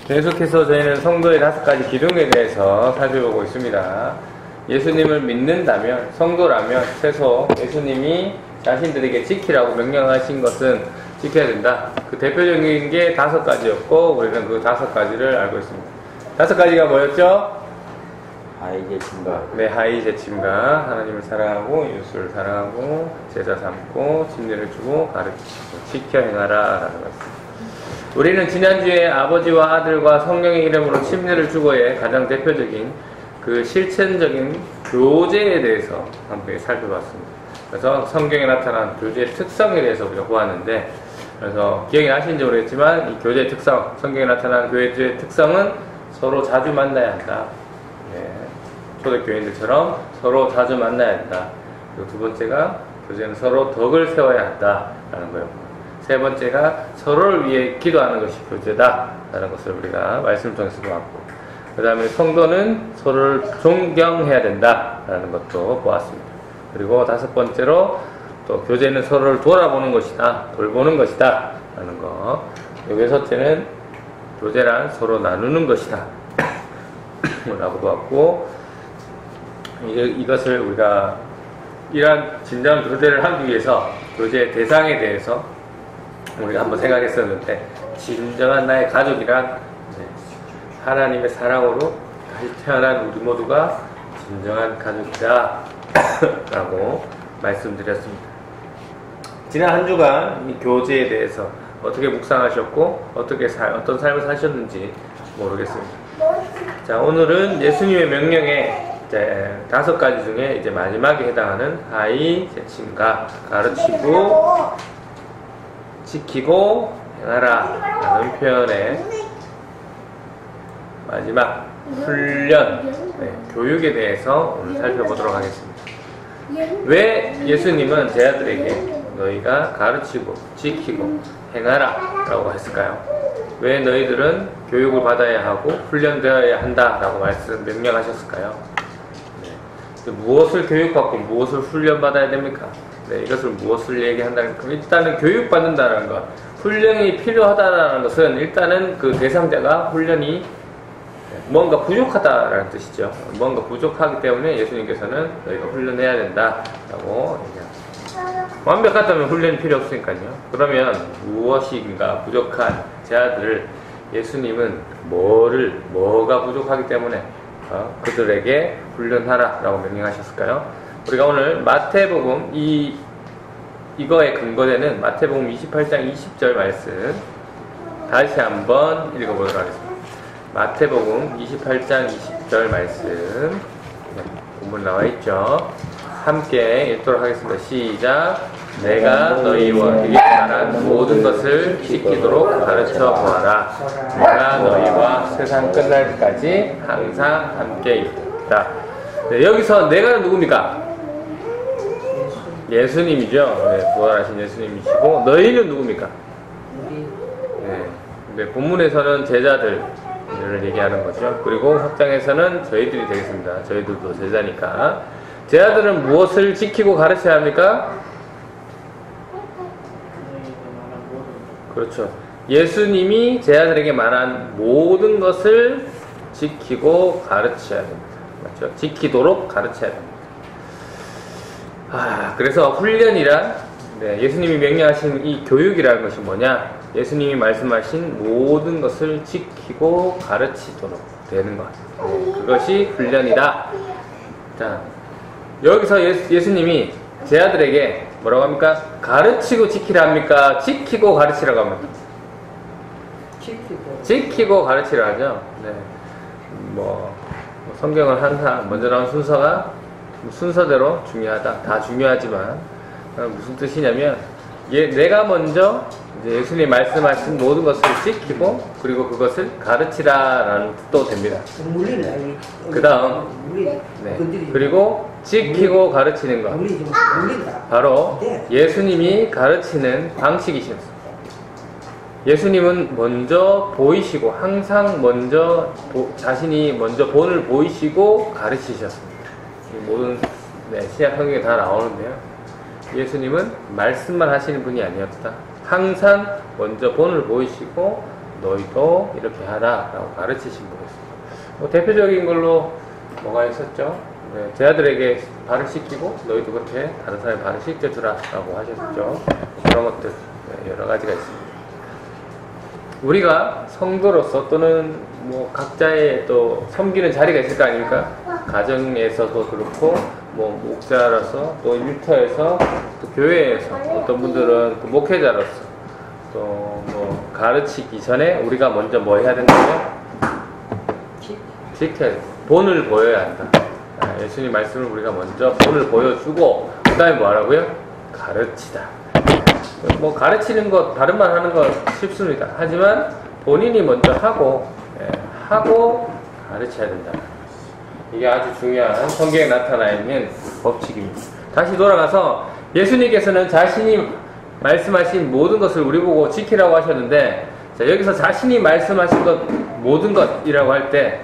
계속해서 저희는 성도의 5가지 기둥에 대해서 살펴보고 있습니다. 예수님을 믿는다면, 성도라면 최소 예수님이 자신들에게 지키라고 명령하신 것은 지켜야 된다. 그 대표적인 게 5가지였고 우리는 그 5가지를 알고 있습니다. 5가지가 뭐였죠? 하이제침과 네, 하이제침과 하나님을 사랑하고 이웃을 사랑하고 제자 삼고 진리를 주고 가르치고 지켜 행하라 라는 것입니다. 우리는 지난주에 아버지와 아들과 성령의 이름으로 침례를 주고의 가장 대표적인 그 실천적인 교제에 대해서 함께 살펴봤습니다. 그래서 성경에 나타난 교제의 특성에 대해서 우리가 보았는데, 그래서 기억이 나시는지 모르겠지만 이 교제의 특성, 성경에 나타난 교제의 특성은 서로 자주 만나야 한다. 네, 초대교인들처럼 서로 자주 만나야 한다. 그리고 두 번째가 교제는 서로 덕을 세워야 한다라는 거예요. 세 번째가 서로를 위해 기도하는 것이 교제다라는 것을 우리가 말씀을 통해서 보았고, 그 다음에 성도는 서로를 존경해야 된다라는 것도 보았습니다. 그리고 5번째로 또 교제는 서로를 돌아보는 것이다, 돌보는 것이다 라는 거. 그리고 6번째는 교제란 서로 나누는 것이다 라고 보았고, 이것을 우리가 이러한 진정한 교제를 하기 위해서 교제의 대상에 대해서 우리가 한번 생각했었는데, 진정한 나의 가족이란 하나님의 사랑으로 다시 태어난 우리 모두가 진정한 가족이다 라고 말씀드렸습니다. 지난 한 주간 이 교제에 대해서 어떻게 묵상하셨고 어떤 삶을 사셨는지 모르겠습니다. 자, 오늘은 예수님의 명령에 5가지 중에 이제 마지막에 해당하는 하이제침과 가르치고 지키고 행하라 라는 표현의 마지막 훈련, 교육에 대해서 오늘 살펴보도록 하겠습니다. 왜 예수님은 제 아들에게 너희가 가르치고 지키고 행하라 라고 했을까요? 왜 너희들은 교육을 받아야 하고 훈련되어야 한다 라고 명령하셨을까요? 무엇을 교육받고 무엇을 훈련받아야 됩니까? 이것을 무엇을 얘기한다는 것? 일단은 교육받는다는 것, 훈련이 필요하다는 것은 일단은 그 대상자가 훈련이 뭔가 부족하다라는 뜻이죠. 뭔가 부족하기 때문에 예수님께서는 너희가 훈련해야 된다라고 얘기합니다. 완벽하다면 훈련이 필요 없으니까요. 그러면 무엇인가 부족한 제 아들을 예수님은 뭐가 부족하기 때문에 그들에게 훈련하라 라고 명령하셨을까요? 우리가 오늘 마태복음 이거에 근거되는 마태복음 28장 20절 말씀 다시 한번 읽어보도록 하겠습니다. 마태복음 28장 20절 말씀, 본문 나와있죠. 함께 읽도록 하겠습니다. 시작. 내가 너희에게 말한 모든 것을 지키도록 가르쳐 보아라. 내가 너희와 세상 끝날 때까지 항상 함께 있다. 네, 여기서 내가 누굽니까? 예수님이죠. 부활하신 예수님이시고, 너희는 누굽니까? 네, 본문에서는 제자들을 얘기하는 거죠. 그리고 확장에서는 저희들이 되겠습니다. 저희들도 제자니까. 제자들은 무엇을 지키고 가르쳐야 합니까? 그렇죠. 예수님이 제자들에게 말한 모든 것을 지키고 가르쳐야 됩니다. 맞죠? 지키도록 가르쳐야 됩니다. 그래서 훈련이란, 예수님이 명령하신 이 교육이라는 것이 뭐냐? 예수님이 말씀하신 모든 것을 지키고 가르치도록 되는 것. 그것이 훈련이다. 자, 여기서 예수님이 제 아들에게 뭐라고 합니까? 가르치고 지키라 합니까? 지키고 가르치라고 합니까? 지키고 가르치라 하죠. 성경을 항상 먼저 나온 순서대로 중요하다. 다 중요하지만 무슨 뜻이냐면 내가 먼저 예수님이 말씀하신 모든 것을 지키고 그리고 그것을 가르치라라는 뜻도 됩니다. 그 다음 그리고 지키고 가르치는 것, 바로 예수님이 가르치는 방식이셨습니다. 예수님은 먼저 보이시고 항상 자신이 먼저 본을 보이시고 가르치셨습니다. 모든 신약 성경에 다 나오는데요, 예수님은 말씀만 하시는 분이 아니었다. 항상 먼저 본을 보이시고 너희도 이렇게 하라 라고 가르치신 분이 있습니다. 뭐 대표적인 걸로 뭐가 있었죠? 네, 제 아들에게 발을 씻기고 너희도 그렇게 다른 사람의 발을 씻겨주라 라고 하셨죠. 그런 것들 여러 가지가 있습니다. 우리가 성도로서 또는 뭐 각자의 또 섬기는 자리가 있을 거 아닙니까? 가정에서도 그렇고 뭐 목사로서 또 일터에서 또 교회에서 어떤 분들은 또 목회자로서 또 뭐 가르치기 전에 우리가 먼저 뭐 해야 된다고요? 지켜야 돼. 본을 보여야 한다. 예수님 말씀을 우리가 먼저 본을 보여주고 그 다음에 뭐 하라고요? 가르치다. 뭐 가르치는 것 다른 말 하는 거 쉽습니다. 하지만 본인이 먼저 하고 가르쳐야 된다. 이게 아주 중요한 성경에 나타나 있는 법칙입니다. 다시 돌아가서 예수님께서는 자신이 말씀하신 모든 것을 우리 보고 지키라고 하셨는데, 자, 여기서 자신이 말씀하신 것 모든 것이라고 할 때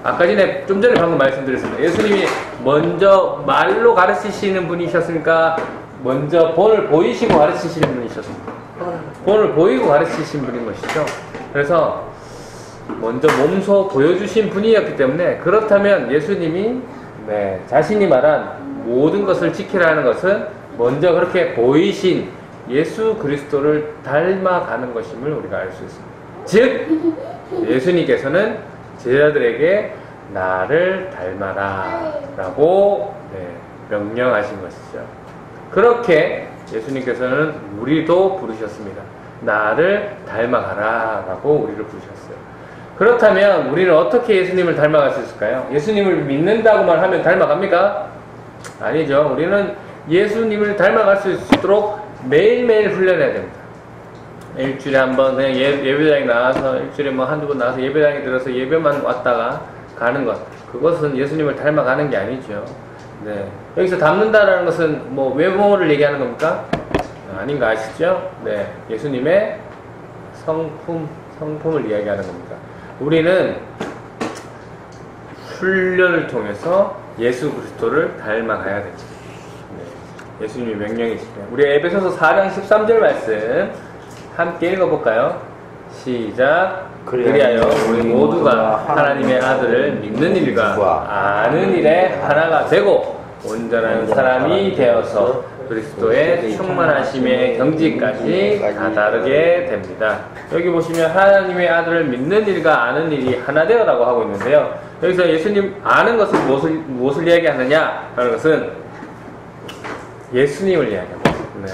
아까 좀 전에 방금 말씀드렸습니다. 예수님이 먼저 말로 가르치시는 분이셨습니까? 먼저 본을 보이시고 가르치시는 분이셨습니까? 본을 보이고 가르치신 분인 것이죠. 그래서 먼저 몸소 보여주신 분이었기 때문에, 그렇다면 예수님이 자신이 말한 모든 것을 지키라는 것은 먼저 그렇게 보이신 예수 그리스도를 닮아가는 것임을 우리가 알 수 있습니다. 즉 예수님께서는 제자들에게 나를 닮아라 라고 명령하신 것이죠. 그렇게 예수님께서는 우리도 부르셨습니다. 나를 닮아가라 라고 우리를 부르셨어요. 그렇다면 우리는 어떻게 예수님을 닮아갈 수 있을까요? 예수님을 믿는다고만 하면 닮아갑니까? 아니죠. 우리는 예수님을 닮아갈 수 있도록 매일매일 훈련해야 됩니다. 일주일에 한번 그냥 예배당에 나와서 일주일에 뭐 한두 번 나와서 예배당에 들어서 예배만 왔다가 가는 것, 그것은 예수님을 닮아가는 게 아니죠. 네. 여기서 닮는다라는 것은 뭐 외모를 얘기하는 겁니까? 아닌 거 아시죠? 네. 예수님의 성품을 이야기하는 겁니다. 우리는 훈련을 통해서 예수 그리스도를 닮아가야 됩니다. 네. 예수님의 명령이시죠. 우리 에베소서 4장 13절 말씀 함께 읽어볼까요? 시작. 그리하여 우리 모두가 하나님의 아들을 믿는 일과 아는 일에 하나가 되고 온전한 사람이 되어서 그리스도의 충만하심의 경지까지 다다르게 됩니다. 여기 보시면 하나님의 아들을 믿는 일과 아는 일이 하나 되어라고 하고 있는데요. 여기서 예수님 아는 것은 무엇을 이야기하느냐 하는 것은 예수님을 이야기합니다. 네.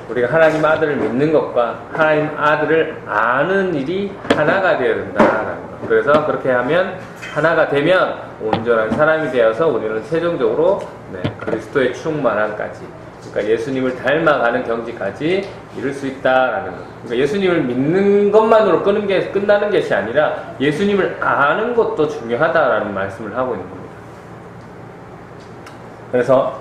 우리가 하나님 아들을 믿는 것과 하나님 아들을 아는 일이 하나가 되어야 된다라는 것. 그래서 그렇게 하면 하나가 되면 온전한 사람이 되어서 우리는 최종적으로 그리스도의 충만함까지, 그러니까 예수님을 닮아가는 경지까지 이룰 수 있다라는 것. 그러니까 예수님을 믿는 것만으로 끝나는 것이 아니라 예수님을 아는 것도 중요하다라는 말씀을 하고 있는 겁니다. 그래서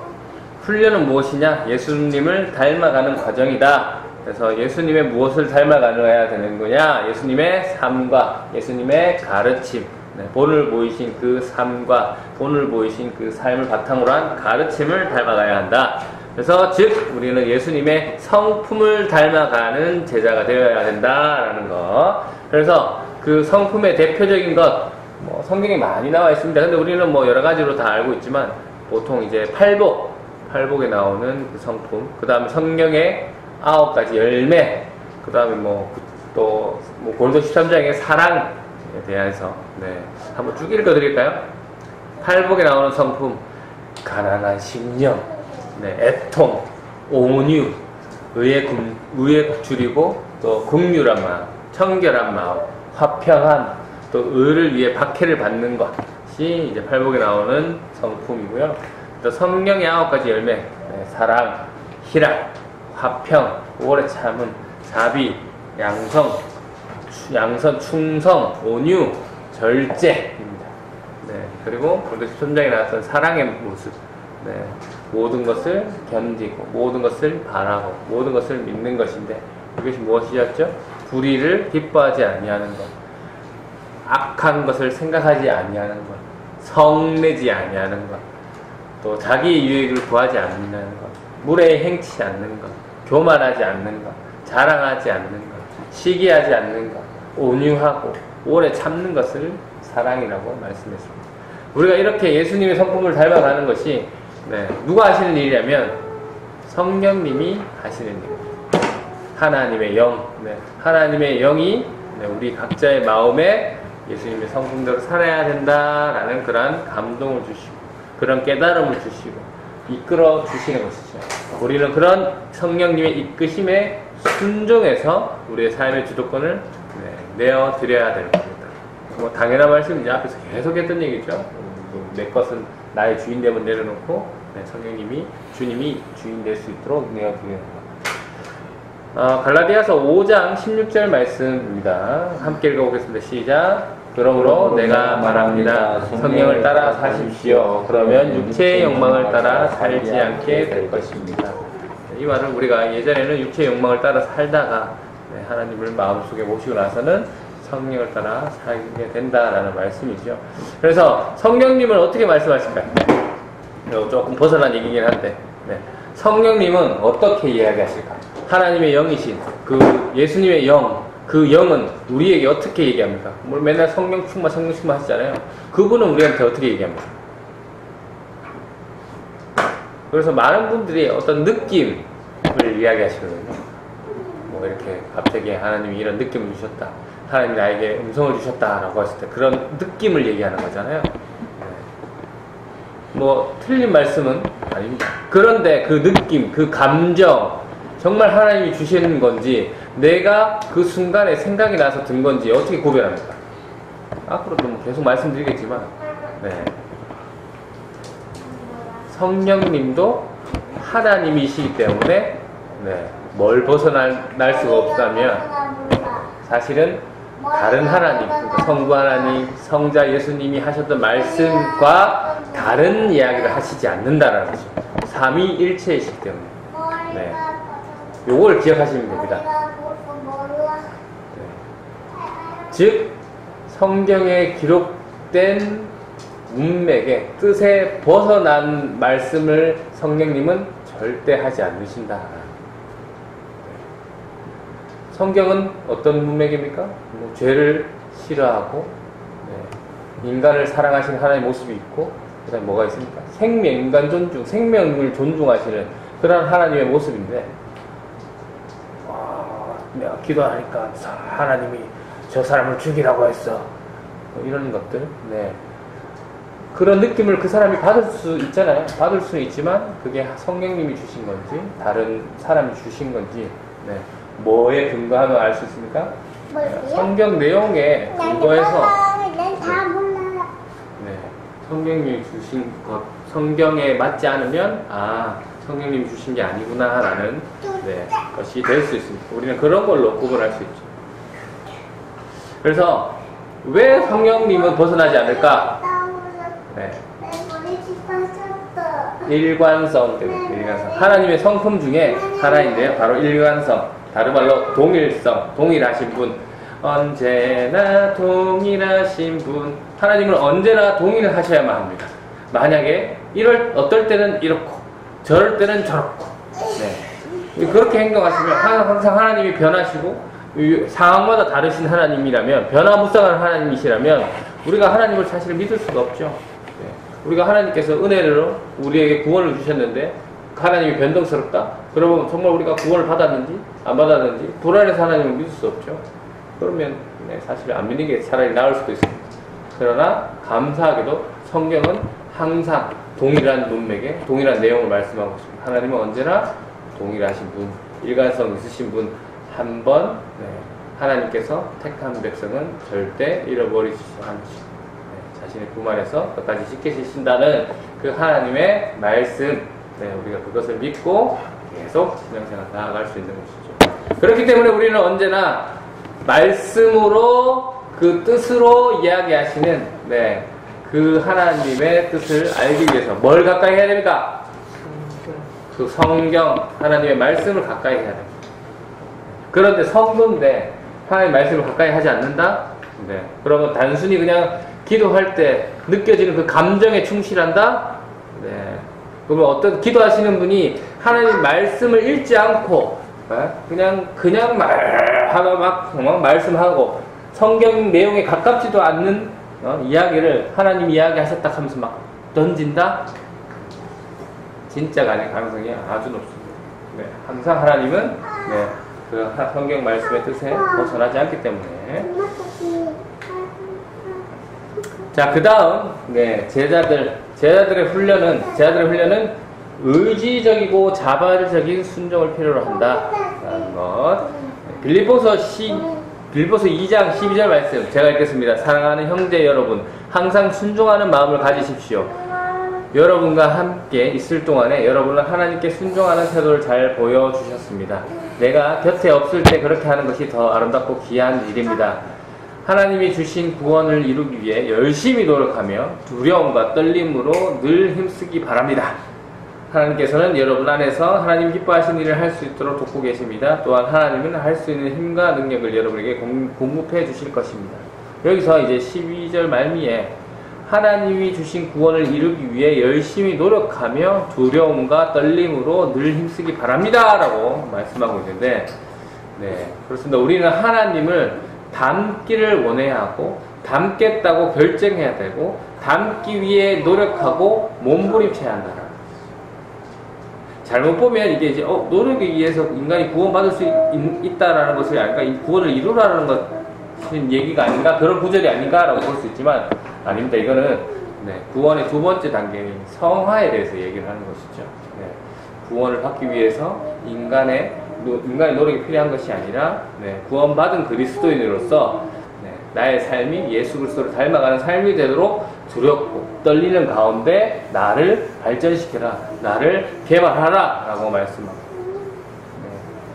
훈련은 무엇이냐? 예수님을 닮아가는 과정이다. 그래서 예수님의 무엇을 닮아가야 되는 거냐? 예수님의 삶과 예수님의 가르침, 본을 보이신 그 삶과 본을 보이신 그 삶을 바탕으로 한 가르침을 닮아가야 한다. 그래서 즉 우리는 예수님의 성품을 닮아가는 제자가 되어야 된다라는 거. 그래서 그 성품의 대표적인 것, 뭐 성경에 많이 나와 있습니다. 근데 우리는 뭐 여러 가지로 다 알고 있지만 보통 이제 팔복에 나오는 그 성품, 그 다음에 성령의 9가지 열매, 그 다음에 또 고린도 13장의 사랑에 대해서 한번 쭉 읽어드릴까요? 팔복에 나오는 성품, 가난한 심령, 애통, 온유, 의에 줄이고 또 긍휼한 마음, 청결한 마음, 화평함, 또 의를 위해 박해를 받는 것이 이제 팔복에 나오는 성품이고요. 또 성령의 9가지 열매, 사랑, 희락, 화평, 오래 참음, 자비, 양선, 충성, 온유, 절제입니다. 그리고 고린도 13장에 나왔던 사랑의 모습, 모든 것을 견디고 모든 것을 바라고 모든 것을 믿는 것인데, 이것이 무엇이었죠? 불의를 기뻐하지 아니하는 것, 악한 것을 생각하지 아니하는 것, 성내지 아니하는 것, 또 자기의 유익을 구하지 않는 것, 무례에 행치 않는 것, 교만하지 않는 것, 자랑하지 않는 것, 시기하지 않는 것, 온유하고 오래 참는 것을 사랑이라고 말씀했습니다. 우리가 이렇게 예수님의 성품을 닮아가는 것이 누가 하시는 일이냐면 성령님이 하시는 일입니다. 하나님의 영, 하나님의 영이 우리 각자의 마음에 예수님의 성품대로 살아야 된다라는 그런 감동을 주시고 그런 깨달음을 주시고 이끌어 주시는 것이죠. 우리는 그런 성령님의 이끄심에 순종해서 우리의 삶의 주도권을 내어드려야 되는 겁니다. 뭐 당연한 말씀이죠. 앞에서 계속 했던 얘기죠. 내 것은 나의 주인 되면 내려놓고 성령님이 주님이 주인 될 수 있도록 내어드리는 것. 갈라디아서 5장 16절 말씀입니다. 함께 읽어보겠습니다. 시작. 그러므로 내가 말합니다. 성령을 따라 사십시오. 그러면 육체의 욕망을 따라 살지 않게 될 것입니다. 이 말은 우리가 예전에는 육체의 욕망을 따라 살다가 하나님을 마음속에 모시고 나서는 성령을 따라 살게 된다라는 말씀이죠. 그래서 성령님은 어떻게 말씀하실까요? 조금 벗어난 얘기긴 한데 성령님은 어떻게 이야기하실까? 하나님의 영이신 그 예수님의 영, 그 영은 우리에게 어떻게 얘기합니까? 맨날 성령 충만 하시잖아요. 그분은 우리한테 어떻게 얘기합니까? 그래서 많은 분들이 어떤 느낌을 이야기하시거든요. 뭐 이렇게 갑자기 하나님이 이런 느낌을 주셨다. 하나님이 나에게 음성을 주셨다라고 했을 때 그런 느낌을 얘기하는 거잖아요. 뭐 틀린 말씀은 아닙니다. 그런데 그 느낌, 그 감정 정말 하나님이 주시는 건지 내가 그 순간에 생각이 나서 든 건지 어떻게 구별합니까? 앞으로도 뭐 계속 말씀드리겠지만 성령님도 하나님이시기 때문에 뭘 벗어날 수가 없다면 사실은 다른 하나님, 그러니까 성부 하나님, 성자 예수님이 하셨던 말씀과 다른 이야기를 하시지 않는다라는 거죠. 삼위일체이시기 때문에 요걸 기억하시면 됩니다. 즉 성경에 기록된 문맥의 뜻에 벗어난 말씀을 성령님은 절대 하지 않으신다. 성경은 어떤 문맥입니까? 뭐 죄를 싫어하고 인간을 사랑하시는 하나님의 모습이 있고 그 다음에 뭐가 있습니까? 생명, 인간 존중, 생명을 존중하시는 그런 하나님의 모습인데 내가 기도하니까 하나님이 저 사람을 죽이라고 했어. 이런 것들. 그런 느낌을 그 사람이 받을 수 있잖아요. 받을 수는 있지만 그게 성령님이 주신 건지 다른 사람이 주신 건지 뭐에 근거하면 알 수 있습니까? 성경 내용에 근거해서 성령님이 주신 것, 성경에 맞지 않으면 성령님이 주신 게 아니구나 라는 것이 될 수 있습니다. 우리는 그런 걸로 구분할 수 있죠. 그래서 왜 성령님은 벗어나지 않을까? 일관성 때문에. 일관성. 하나님의 성품 중에 하나인데요. 바로 일관성. 다른 말로 동일성. 동일하신 분. 언제나 동일하신 분. 하나님은 언제나 동일하셔야만 합니다. 만약에 어떨 때는 이렇고 저럴 때는 저렇고 그렇게 행동하시면 항상 하나님이 변하시고 상황마다 다르신 하나님이라면 변화무쌍한 하나님이시라면 우리가 하나님을 사실 믿을 수가 없죠. 우리가 하나님께서 은혜로 우리에게 구원을 주셨는데 하나님이 변동스럽다? 그러면 정말 우리가 구원을 받았는지 안 받았는지 불안해서 하나님을 믿을 수 없죠. 그러면 사실 안 믿는 게 차라리 나을 수도 있습니다. 그러나 감사하게도 성경은 항상 동일한 문맥에 동일한 내용을 말씀하고 있습니다. 하나님은 언제나 동일하신 분, 일관성 있으신 분 한 번 하나님께서 택한 백성은 절대 잃어버리지 않으시고 자신의 품 안에서 끝까지 지키신다는 그 하나님의 말씀 우리가 그것을 믿고 계속 신앙생활 나아갈 수 있는 것이죠. 그렇기 때문에 우리는 언제나 말씀으로 그 뜻으로 이야기하시는 그 하나님의 뜻을 알기 위해서 뭘 가까이 해야 됩니까? 그 성경 하나님의 말씀을 가까이 해야 됩니다. 그런데 성도인데 하나님의 말씀을 가까이 하지 않는다? 그러면 단순히 그냥 기도할 때 느껴지는 그 감정에 충실한다? 그러면 어떤 기도하시는 분이 하나님 말씀을 읽지 않고 그냥 말하고 막 말씀하고 성경 내용에 가깝지도 않는 이야기를 하나님 이야기하셨다 하면서 막 던진다? 진짜가 아닐 가능성이 아주 높습니다. 네, 항상 하나님은 네, 그 성경 말씀의 뜻에 벗어나지 않기 때문에. 자, 그 다음 네, 제자들의 훈련은 의지적이고 자발적인 순종을 필요로 한다라는 것. 빌립보서 2장 12절 말씀 제가 읽겠습니다. 사랑하는 형제 여러분, 항상 순종하는 마음을 가지십시오. 여러분과 함께 있을 동안에 여러분은 하나님께 순종하는 태도를 잘 보여주셨습니다. 내가 곁에 없을 때 그렇게 하는 것이 더 아름답고 귀한 일입니다. 하나님이 주신 구원을 이루기 위해 열심히 노력하며 두려움과 떨림으로 늘 힘쓰기 바랍니다. 하나님께서는 여러분 안에서 하나님 기뻐하시는 일을 할 수 있도록 돕고 계십니다. 또한 하나님은 할 수 있는 힘과 능력을 여러분에게 공급해 주실 것입니다. 여기서 이제 12절 말미에 하나님이 주신 구원을 이루기 위해 열심히 노력하며 두려움과 떨림으로 늘 힘쓰기 바랍니다 라고 말씀하고 있는데, 네, 그렇습니다. 우리는 하나님을 닮기를 원해야 하고 닮겠다고 결정해야 되고 닮기 위해 노력하고 몸부림쳐야 한다. 잘못 보면 이게 이제 노력에 의해서 인간이 구원받을 수 있다라는 것을 아닌가, 이 구원을 이루라는 것은 얘기가 아닌가, 그런 구절이 아닌가라고 볼 수 있지만 아닙니다. 이거는 네, 구원의 두 번째 단계인 성화에 대해서 얘기를 하는 것이죠. 네, 구원을 받기 위해서 인간의 노력이 필요한 것이 아니라 네, 구원받은 그리스도인으로서 네, 나의 삶이 예수 그리스도를 닮아가는 삶이 되도록 두렵고 떨리는 가운데 나를 발전시켜라, 나를 개발하라 라고 말씀합니다. 네,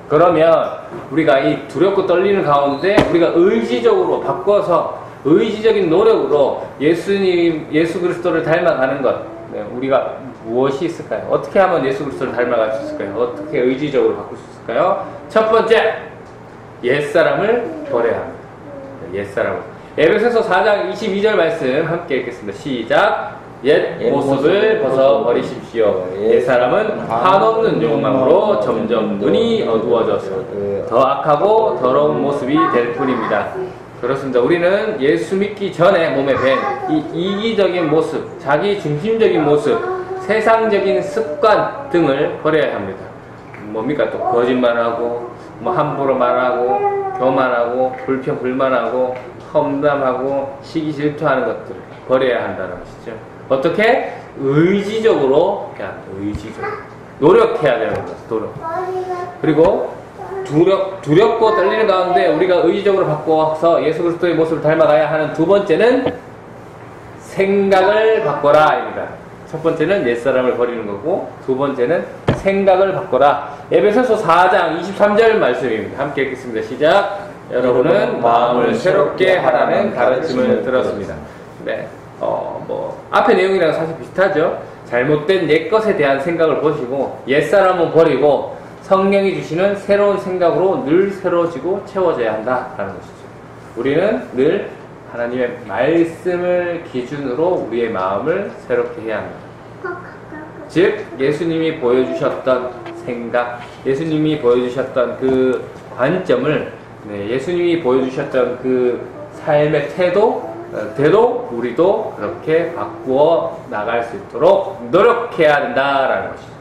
그러면 우리가 이 두렵고 떨리는 가운데 우리가 의지적으로 바꿔서 의지적인 노력으로 예수 그리스도를 닮아가는 것, 네, 우리가 무엇이 있을까요? 어떻게 하면 예수 그리스도를 닮아갈 수 있을까요? 어떻게 의지적으로 바꿀 수 있을까요? 첫 번째, 옛사람을 버려야 합니다. 옛사람을. 에베소서 4장 22절 말씀 함께 읽겠습니다. 시작. 옛 모습을 벗어버리십시오. 옛사람은 한없는 욕망으로 점점 눈이 어두워져서 더 악하고 더러운 모습이 될 뿐입니다. 그렇습니다. 우리는 예수 믿기 전에 몸에 밴 이 이기적인 모습, 자기 중심적인 모습, 세상적인 습관 등을 버려야 합니다. 뭡니까? 또 거짓말하고, 함부로 말하고, 교만하고, 불평불만하고, 험담하고, 시기 질투하는 것들을 버려야 한다는 것이죠. 어떻게? 의지적으로 해야 합니다. 의지적으로. 노력해야 되는 것이죠. 노력. 그리고 두렵고 떨리는 가운데 우리가 의지적으로 바꿔서 예수 그리스도의 모습을 닮아가야 하는 두 번째는 생각을 바꿔라입니다. 첫 번째는 옛사람을 버리는 거고 두 번째는 생각을 바꿔라. 에베소서 4장 23절 말씀입니다. 함께 읽겠습니다. 시작. 여러분은 마음을 새롭게 하라는 가르침을 들었습니다. 네, 앞에 내용이랑 사실 비슷하죠. 잘못된 옛것에 대한 생각을 보시고 옛사람은 버리고 성령이 주시는 새로운 생각으로 늘 새로워지고 채워져야 한다라는 것이죠. 우리는 늘 하나님의 말씀을 기준으로 우리의 마음을 새롭게 해야 합니다. 즉 예수님이 보여주셨던 생각, 예수님이 보여주셨던 그 관점을, 네, 예수님이 보여주셨던 그 삶의 태도대로 우리도 그렇게 바꾸어 나갈 수 있도록 노력해야 된다라는 것이죠.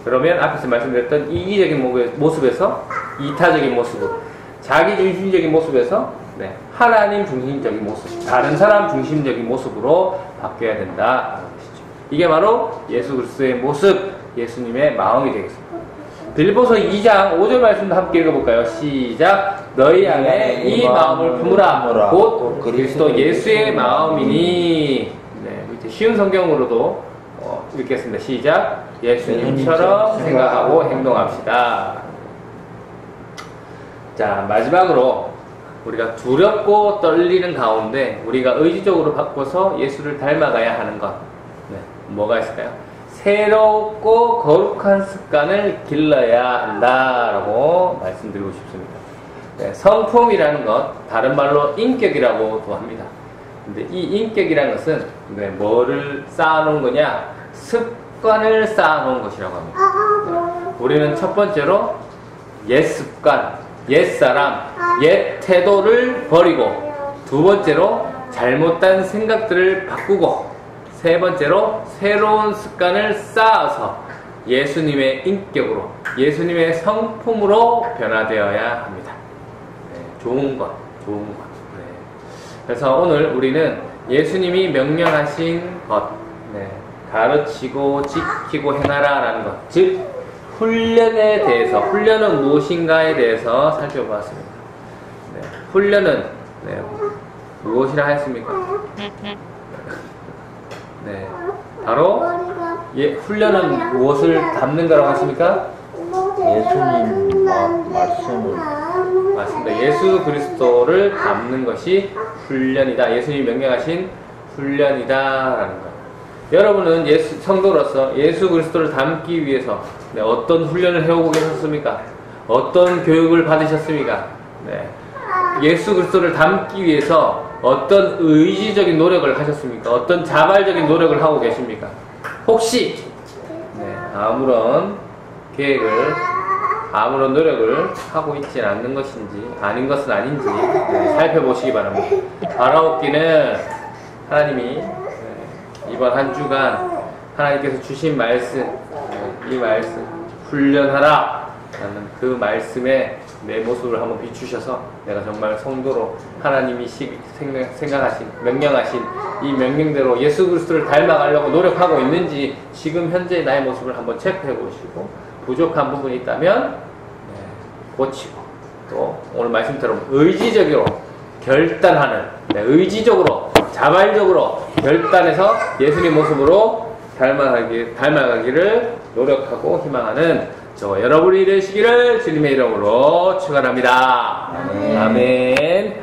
그러면 앞에서 말씀드렸던 이기적인 모습에서 이타적인 모습으로, 자기 중심적인 모습에서 네, 하나님 중심적인 모습, 다른 사람 중심적인 모습으로 바뀌어야 된다라는 것이죠. 이게 바로 예수 그리스도의 모습, 예수님의 마음이 되겠습니다. 빌립보서 2장 5절 말씀도 함께 읽어볼까요? 시작. 너희 안에 이 마음을 품으라. 곧 그리스도 예수의 마음이니. 네, 밑에 쉬운 성경으로도 읽겠습니다. 시작. 예수님처럼 생각하고 행동합시다. 자, 마지막으로 우리가 두렵고 떨리는 가운데 우리가 의지적으로 바꿔서 예수를 닮아가야 하는 것, 네, 뭐가 있을까요? 새롭고 거룩한 습관을 길러야 한다라고 말씀드리고 싶습니다. 네, 성품이라는 것, 다른 말로 인격이라고도 합니다. 근데 이 인격이라는 것은 네, 뭐를 쌓아놓은 거냐? 습관을 쌓아놓은 것이라고 합니다. 네, 우리는 첫 번째로 옛 습관, 옛 사람, 옛 태도를 버리고 두 번째로 잘못된 생각들을 바꾸고, 세 번째로 새로운 습관을 쌓아서 예수님의 인격으로, 예수님의 성품으로 변화되어야 합니다. 네, 좋은 것. 네. 그래서 오늘 우리는 예수님이 명령하신 것, 네, 가르치고 지키고 행하라 라는 것, 즉 훈련에 대해서, 훈련은 무엇인가에 대해서 살펴보았습니다. 네, 훈련은 무엇이라 했습니까? 네, 바로 훈련은 무엇을 담는 거라고 했습니까? 예수님 말씀을. 맞습니다. 예수 그리스도를 담는 것이 훈련이다. 예수님이 명령하신 훈련이다라는 것. 여러분은 성도로서 예수 그리스도를 담기 위해서 어떤 훈련을 해오고 계셨습니까? 어떤 교육을 받으셨습니까? 네. 예수 그리스도를 담기 위해서 어떤 의지적인 노력을 하셨습니까? 어떤 자발적인 노력을 하고 계십니까? 혹시 아무런 계획을, 아무런 노력을 하고 있지 않는 것인지, 아닌 것은 아닌지 살펴보시기 바랍니다. 바라옵기는 하나님이 이번 한 주간 하나님께서 주신 말씀, 이 말씀 훈련하라 라는 그 말씀에 내 모습을 한번 비추셔서 내가 정말 성도로 하나님이 생각하신, 명령하신 이 명령대로 예수 그리스도를 닮아가려고 노력하고 있는지 지금 현재 나의 모습을 한번 체크해 보시고, 부족한 부분이 있다면 고치고, 또 오늘 말씀처럼 의지적으로 결단하는, 의지적으로 자발적으로 결단해서 예수님 모습으로 닮아가기를 노력하고 희망하는 저와 여러분이 되시기를 주님의 이름으로 축원합니다. 아멘.